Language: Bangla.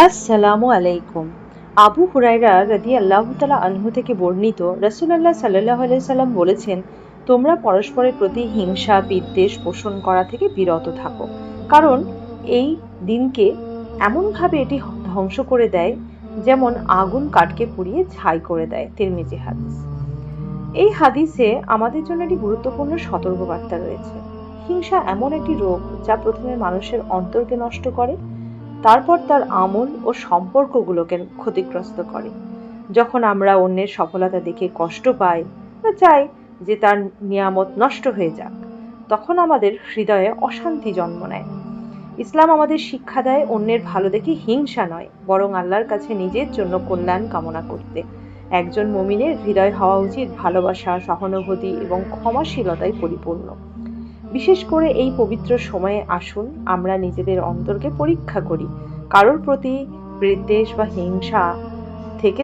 আসসালামু আলাইকুম। আবু হুরায়রা রাদিয়াল্লাহু তাআলা আনহু থেকে বর্ণিত, রাসূলুল্লাহ সাল্লাল্লাহু আলাইহি সাল্লাম বলেছেন, তোমরা পরস্পরের প্রতি হিংসা বিদ্বেষ পোষণ করা থেকে বিরত থাকো, কারণ এই দিনকে এমনভাবে এটি ধ্বংস করে দেয় যেমন আগুন কাঠকে পুড়িয়ে ছাই করে দেয়। তিরমিজি হাদিস। এই হাদিসে আমাদের জন্য একটি গুরুত্বপূর্ণ সতর্কবার্তা রয়েছে। হিংসা এমন একটি রোগ যা প্রথমে মানুষের অন্তরকে নষ্ট করে, তারপর তার আমল ও সম্পর্কগুলোকে ক্ষতিগ্রস্ত করে। যখন আমরা অন্যের সফলতা দেখে কষ্ট পাই বা চাই যে তার নিয়ামত নষ্ট হয়ে যাক, তখন আমাদের হৃদয়ে অশান্তি জন্ম নেয়। ইসলাম আমাদের শিক্ষা দেয় অন্যের ভালো দেখে হিংসা নয়, বরং আল্লাহর কাছে নিজের জন্য কল্যাণ কামনা করতে। একজন মুমিনের হৃদয় হওয়া উচিত ভালোবাসা, সহানুভূতি এবং ক্ষমাশীলতায় পরিপূর্ণ। বিশেষ করে এই পবিত্র সময়ে আসুন আমরা নিজেদের অন্তরকে পরীক্ষা করি, কারোর প্রতি বিদ্বেষ বা হিংসা থেকে